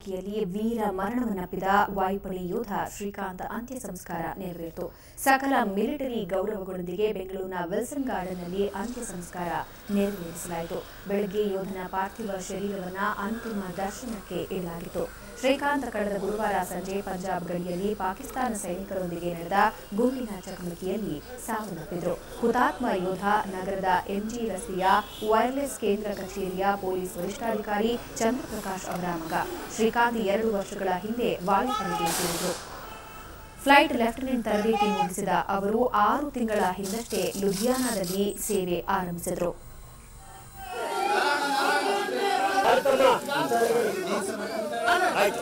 ಚಕಮಕಿಯಲ್ಲಿ ವೀರ ಮರಣವನ್ನಪ್ಪಿದ ವಾಯುಪಡೆ ಯೋಧ ಶ್ರೀಕಾಂತ್ ಅಂತ್ಯ ಸಂಸ್ಕಾರ ನೆರವೇರಿತು. ಸಕಲ ಮಿಲಿಟರಿ ಗೌರವಗಳೊಂದಿಗೆ ಬೆಂಗಳೂರಿನ ವಿಲ್ಸನ್ ಗಾರ್ಡನ್ನಲ್ಲಿ ಅಂತ್ಯ ಸಂಸ್ಕಾರ ನೆರವೇರಿಸಲಾಯಿತು. ಬೆಳಗ್ಗೆ ಯೋಧನ ಪಾರ್ಥಿವ ಶರೀರವನ್ನು ಅಂತಿಮ ದರ್ಶನಕ್ಕೆ ಇಡಲಾಗಿತ್ತು. ಶ್ರೀಕಾಂತ್ ಕಳೆದ ಗುರುವಾರ ಸಂಜೆ ಪಂಜಾಬ್ ಗಡಿಯಲ್ಲಿ ಪಾಕಿಸ್ತಾನ ಸೈನಿಕರೊಂದಿಗೆ ನಡೆದ ಗುಂಡಿನ ಚಕಮಕಿಯಲ್ಲಿ ಸಾವನ್ನಪ್ಪಿದರು. ಹುತಾತ್ಮ ಯೋಧ ನಗರದ ಎಂಜಿ ರಸ್ತೆಯ ವೈರ್ಲೆಸ್ ಕೇಂದ್ರ ಕಚೇರಿಯ ಪೊಲೀಸ್ ವರಿಷ್ಠಾಧಿಕಾರಿ ಚಂದ್ರಪ್ರಕಾಶ್ ಅವರ ಮಗ. ಶ್ರೀಕಾಂತ್ 2 ವರ್ಷಗಳ ಹಿಂದೆ ವಾಯುಪಡೆಗೆ ಸೇರಿದರು. ಫ್ಲೈಟ್ ಲೆಫ್ಟಿನೆಂಟ್ ತರಬೇತಿ ಮುಗಿಸಿದ ಅವರು 6 ತಿಂಗಳ ಹಿಂದಷ್ಟೇ ಲುಧಿಯಾನಾದಲ್ಲಿ ಸೇವೆ ಆರಂಭಿಸಿದರು. ಆಯ್ತು